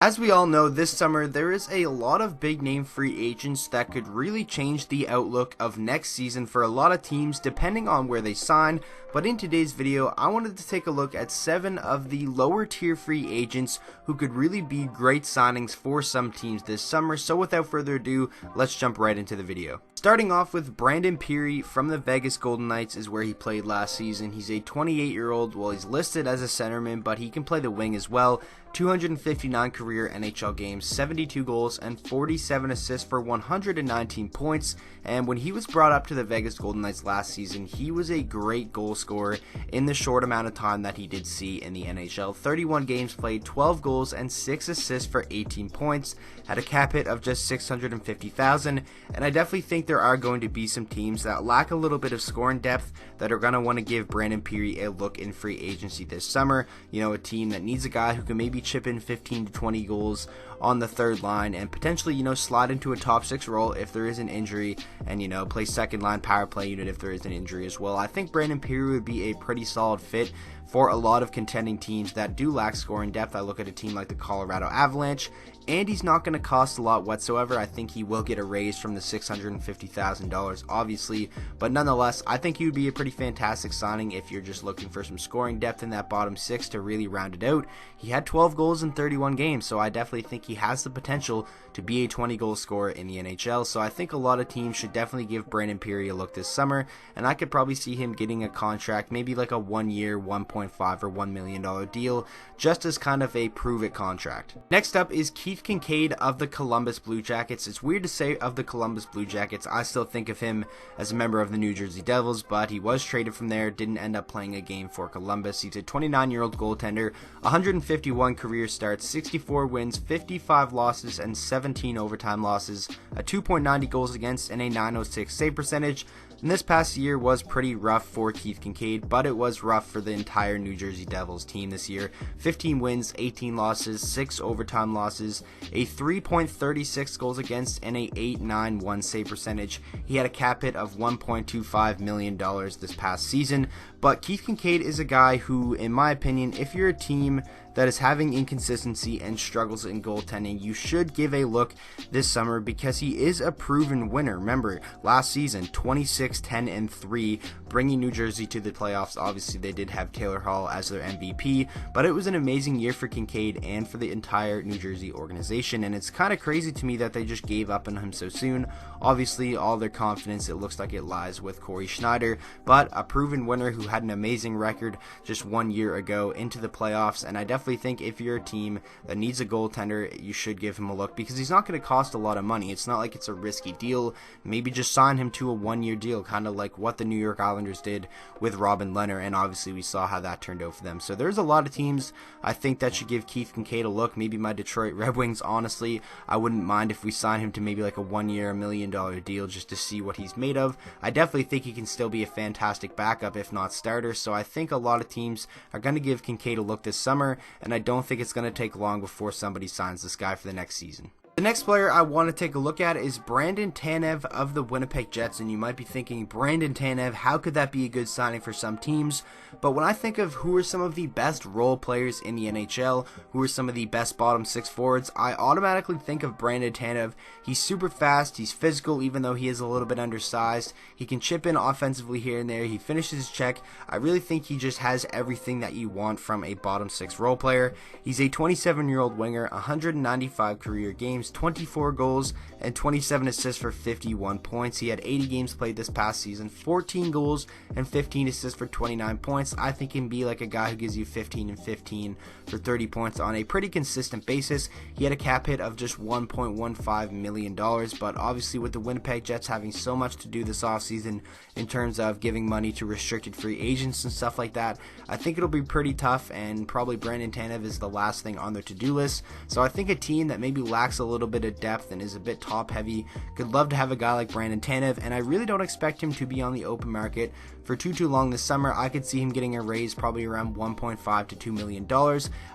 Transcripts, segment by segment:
As we all know, this summer there is a lot of big name free agents that could really change the outlook of next season for a lot of teams depending on where they sign. But in today's video, I wanted to take a look at 7 of the lower tier free agents who could really be great signings for some teams this summer. So without further ado, let's jump right into the video. Starting off with Brandon Pirri from the Vegas Golden Knights is where he played last season. He's a 28-year-old. Well, he's listed as a centerman, but he can play the wing as well. 259 career NHL games, 72 goals, and 47 assists for 119 points. And when he was brought up to the Vegas Golden Knights last season, he was a great goal scorer in the short amount of time that he did see in the NHL. 31 games played, 12 goals, and 6 assists for 18 points. Had a cap hit of just $650,000, and I definitely think there are going to be some teams that lack a little bit of scoring depth that are going to want to give Brandon Pirri a look in free agency this summer. You know, a team that needs a guy who can maybe chip in 15 to 20 goals on the third line and potentially, slide into a top 6 role if there is an injury and, play second line power play unit if there is an injury as well. I think Brandon Pirri would be a pretty solid fit for a lot of contending teams that do lack scoring depth. I look at a team like the Colorado Avalanche, and he's not going to cost a lot whatsoever. I think he will get a raise from the $650,000, obviously, but nonetheless, I think he would be a pretty fantastic signing if you're just looking for some scoring depth in that bottom 6 to really round it out. He had 12 goals in 31 games, so I definitely think he has the potential to be a 20-goal scorer in the NHL, so I think a lot of teams should definitely give Brandon Pirri a look this summer, and I could probably see him getting a contract, maybe like a 1-year, $1.5 or $1 million deal, just as kind of a prove-it contract. Next up is Keith Kinkaid of the Columbus Blue Jackets. It's weird to say of the Columbus Blue Jackets. I still think of him as a member of the New Jersey Devils, but he was traded from there, didn't end up playing a game for Columbus. He's a 29-year-old goaltender, 151 career starts, 64 wins, 55 losses, and 17 overtime losses, a 2.90 goals against, and a 906 save percentage. And this past year was pretty rough for Keith Kinkaid, but it was rough for the entire New Jersey Devils team this year. 15 wins, 18 losses, 6 overtime losses, a 3.36 goals against, and a 8.91 save percentage. He had a cap hit of $1.25 million this past season, but Keith Kinkaid is a guy who, in my opinion, if you're a team that is having inconsistency and struggles in goaltending, you should give a look this summer because he is a proven winner. Remember, last season, 26, 10, and 3, bringing New Jersey to the playoffs. Obviously, they did have Taylor Hall as their MVP, but it was an amazing year for Kinkaid and for the entire New Jersey organization, and it's kind of crazy to me that they just gave up on him so soon. Obviously, all their confidence, it looks like it lies with Corey Schneider, but a proven winner who had an amazing record just 1 year ago into the playoffs, and I definitely think if you're a team that needs a goaltender, you should give him a look because he's not going to cost a lot of money. It's not like it's a risky deal. Maybe just sign him to a 1-year deal, kind of like what the New York Islanders did with Robin Lehner, and obviously we saw how that turned out for them. So there's a lot of teams I think that should give Keith Kinkaid a look. Maybe my Detroit Red Wings, honestly, I wouldn't mind if we sign him to maybe like a 1-year, $1 million deal just to see what he's made of. I definitely think he can still be a fantastic backup, if not starter, so I think a lot of teams are going to give Kinkaid a look this summer, and I don't think it's going to take long before somebody signs this guy for the next season. The next player I want to take a look at is Brandon Tanev of the Winnipeg Jets, and you might be thinking, Brandon Tanev, how could that be a good signing for some teams? But when I think of who are some of the best role players in the NHL, who are some of the best bottom 6 forwards, I automatically think of Brandon Tanev. He's super fast, he's physical even though he is a little bit undersized, he can chip in offensively here and there, he finishes his check. I really think he just has everything that you want from a bottom 6 role player. He's a 27-year-old winger, 195 career games, 24 goals, and 27 assists for 51 points. He had 80 games played this past season, 14 goals, and 15 assists for 29 points. I think he can be like a guy who gives you 15 and 15 for 30 points on a pretty consistent basis. He had a cap hit of just $1.15 million, but obviously with the Winnipeg Jets having so much to do this offseason in terms of giving money to restricted free agents and stuff like that, I think it'll be pretty tough, and probably Brandon Tanev is the last thing on their to-do list. So I think a team that maybe lacks a little bit of depth and is a bit top heavy could love to have a guy like Brandon Tanev, and I really don't expect him to be on the open market for too long this summer. I could see him getting a raise probably around $1.5 to $2 million.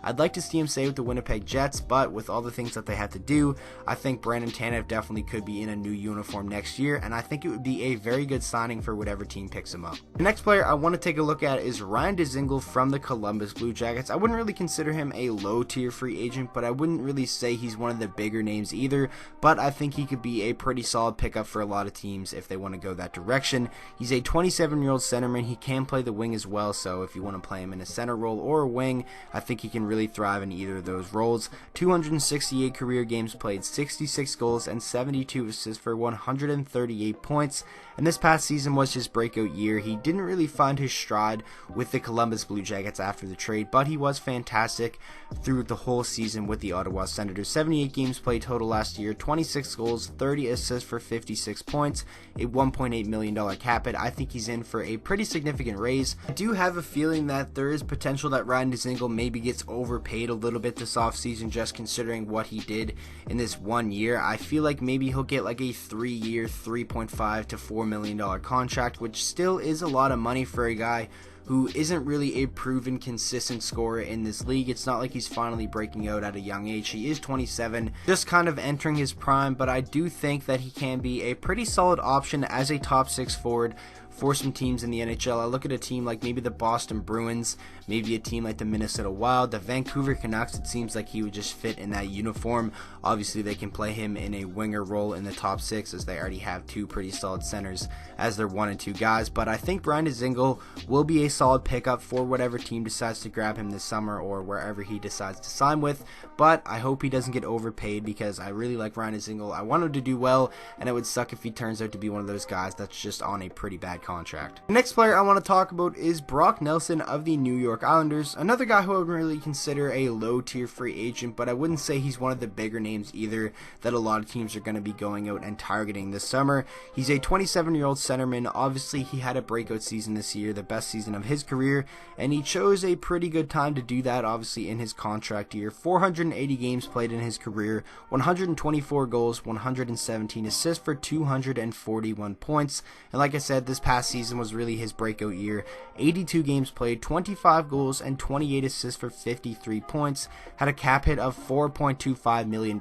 I'd like to see him stay with the Winnipeg Jets, but with all the things that they have to do, I think Brandon Tanev definitely could be in a new uniform next year, and I think it would be a very good signing for whatever team picks him up. The next player I want to take a look at is Ryan Dzingel from the Columbus Blue Jackets. I wouldn't really consider him a low-tier free agent, but I wouldn't really say he's one of the bigger names either, but I think he could be a pretty solid pickup for a lot of teams if they want to go that direction. He's a 27-year-old centerman. He can play the wing as well, so if you want to play him in a center role or a wing, I think he can really thrive in either of those roles. 268 career games played, 66 goals and 72 assists for 138 points, and this past season was his breakout year. He didn't really find his stride with the Columbus Blue Jackets after the trade, but he was fantastic through the whole season with the Ottawa Senators. 78 games played total last year, 26 goals, 30 assists for 56 points, a $1.8 million cap hit. I think he's in for a pretty significant raise. I do have a feeling that there is potential that Ryan Dzingel maybe gets overpaid a little bit this offseason, just considering what he did in this 1 year. I feel like maybe he'll get like a 3-year, $3.5 to $4 million contract, which still is a lot of money for a guy who isn't really a proven consistent scorer in this league. It's not like he's finally breaking out at a young age. He is 27, just kind of entering his prime, but I do think that he can be a pretty solid option as a top 6 forward for some teams in the NHL. I look at a team like maybe the Boston Bruins, maybe a team like the Minnesota Wild, the Vancouver Canucks. It seems like he would just fit in that uniform. Obviously, they can play him in a winger role in the top 6 as they already have 2 pretty solid centers as their 1 and 2 guys. But I think Ryan Dzingel will be a solid pickup for whatever team decides to grab him this summer or wherever he decides to sign with. But I hope he doesn't get overpaid because I really like Ryan Dzingel. I want him to do well, and it would suck if he turns out to be one of those guys that's just on a pretty bad contract. The next player I want to talk about is Brock Nelson of the New York Islanders. Another guy who I would really consider a low-tier free agent, but I wouldn't say he's one of the bigger names either that a lot of teams are going to be going out and targeting this summer. He's a 27-year-old centerman. Obviously, he had a breakout season this year, the best season of his career, and he chose a pretty good time to do that, obviously, in his contract year. 480 games played in his career, 124 goals, 117 assists for 241 points, and like I said, this past season was really his breakout year. 82 games played, 25 goals, and 28 assists for 53 points, had a cap hit of $4.25 million,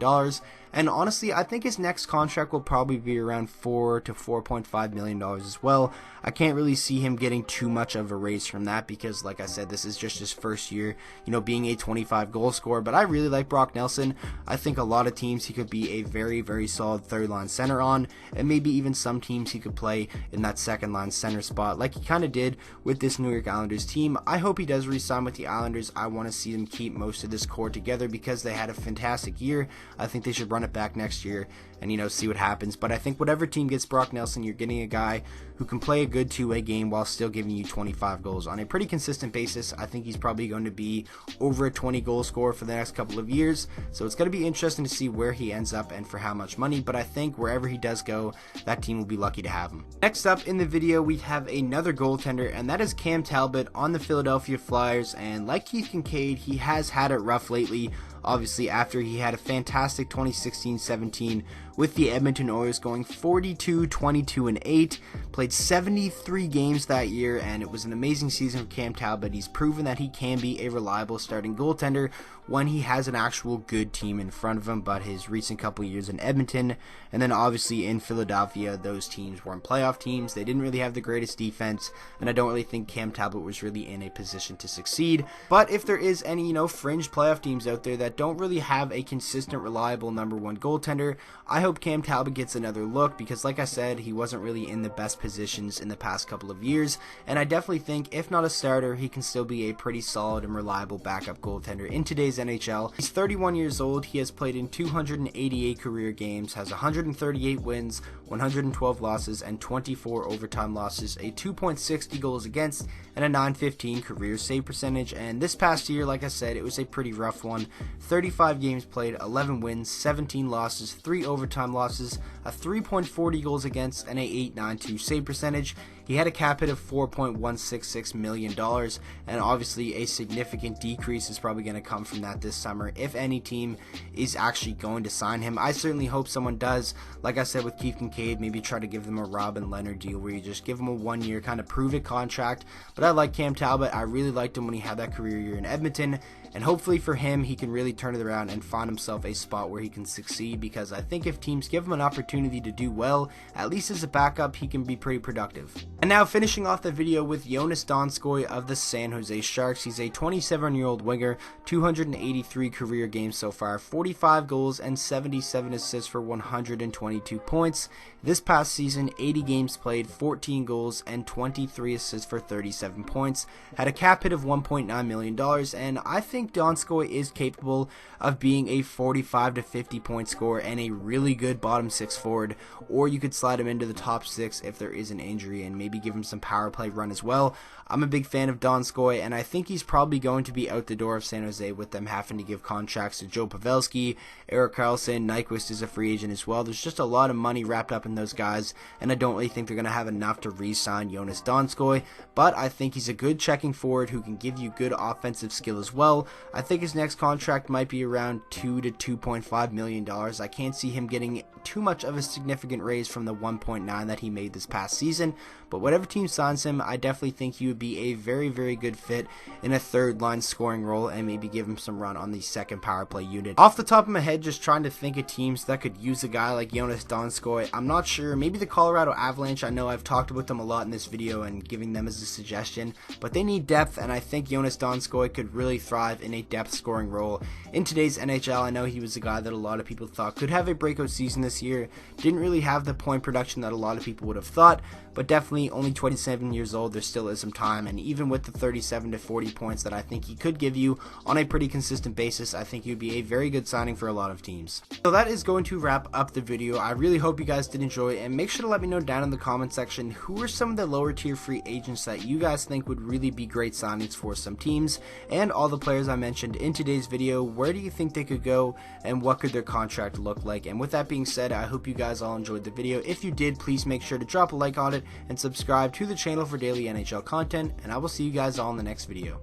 and honestly, I think his next contract will probably be around $4 to $4.5 million as well. I can't really see him getting too much of a raise from that because, like I said, this is just his first year, being a 25 goal scorer. But I really like Brock Nelson. I think a lot of teams he could be a very, very solid third-line center on, and maybe even some teams he could play in that second-line center spot like he kind of did with this New York Islanders team. I hope he does re-sign with the Islanders. I want to see them keep most of this core together because they had a fantastic year. I think they should run it back next year and see what happens. But I think whatever team gets Brock Nelson, you're getting a guy who can play a good two-way game while still giving you 25 goals on a pretty consistent basis. I think he's probably going to be over a 20 goal scorer for the next couple of years, so it's going to be interesting to see where he ends up and for how much money. But I think wherever he does go, that team will be lucky to have him. Next up in the video, we have another goaltender, and that is Cam Talbot on the Philadelphia Flyers. And like Keith Kincaid, he has had it rough lately. Obviously, after he had a fantastic 2016-17 with the Edmonton Oilers, going 42, 22, and 8, played 73 games that year, and it was an amazing season for Cam Talbot. He's proven that he can be a reliable starting goaltender when he has an actual good team in front of him. But his recent couple years in Edmonton and then obviously in Philadelphia, those teams weren't playoff teams. They didn't really have the greatest defense, and I don't really think Cam Talbot was really in a position to succeed. But if there is any, fringe playoff teams out there that don't really have a consistent, reliable number one goaltender, I hope Cam Talbot gets another look because, like I said, he wasn't really in the best positions in the past couple of years, and I definitely think, if not a starter, he can still be a pretty solid and reliable backup goaltender in today's NHL. He's 31 years old. He has played in 288 career games, has 138 wins, 112 losses, and 24 overtime losses, a 2.60 goals against, and a .915 career save percentage. And this past year, like I said, it was a pretty rough one. 35 games played, 11 wins, 17 losses, 3 overtime losses, a 3.40 goals against, and a .892 save percentage. He had a cap hit of $4.166 million, and obviously a significant decrease is probably going to come from that this summer if any team is actually going to sign him. I certainly hope someone does. Like I said with Keith Kincaid, maybe try to give them a Robin Leonard deal where you just give him a 1 year kind of prove it contract. But I like Cam Talbot. I really liked him when he had that career year in Edmonton, and hopefully for him he can really turn it around and find himself a spot where he can succeed, because I think if teams give him an opportunity to do well, at least as a backup, he can be pretty productive. And now finishing off the video with Joonas Donskoi of the San Jose Sharks. He's a 27-year-old winger, 283 career games so far, 45 goals and 77 assists for 122 points. This past season, 80 games played, 14 goals and 23 assists for 37 points. Had a cap hit of $1.9 million, and I think Donskoi is capable of being a 45 to 50 point scorer and a really good bottom six forward, or you could slide him into the top six if there is an injury and maybe give him some power play run as well. I'm a big fan of Donskoi, and I think he's probably going to be out the door of San Jose with them having to give contracts to Joe Pavelski, Erik Karlsson, Nyquist is a free agent as well. There's just a lot of money wrapped up in those guys, and I don't really think they're going to have enough to re-sign Joonas Donskoi, but I think he's a good checking forward who can give you good offensive skill as well. I think his next contract might be around $2 to $2.5 million. I can't see him getting too much of a significant raise from the 1.9 that he made this past season, but whatever team signs him, I definitely think he would be a very, very good fit in a third line scoring role, and maybe give him some run on the second power play unit. Off the top of my head, just trying to think of teams that could use a guy like Joonas Donskoi. I'm not sure. Maybe the Colorado Avalanche. I know I've talked about them a lot in this video and giving them as a suggestion, but they need depth, and I think Joonas Donskoi could really thrive in a depth scoring role in today's NHL. I know he was a guy that a lot of people thought could have a breakout season this year. Didn't really have the point production that a lot of people would have thought, but definitely only 27 years old. There still is some time, and even with the 37 to 40 points that I think he could give you on a pretty consistent basis, I think he would be a very good signing for a lot of teams. So that is going to wrap up the video. I really hope you guys did enjoy, and make sure to let me know down in the comment section who are some of the lower tier free agents that you guys think would really be great signings for some teams, and all the players I mentioned in today's video, where do you think they could go and what could their contract look like? And with that being said, I hope you guys all enjoyed the video. If you did, please make sure to drop a like on it and subscribe to the channel for daily NHL content, and I will see you guys all in the next video.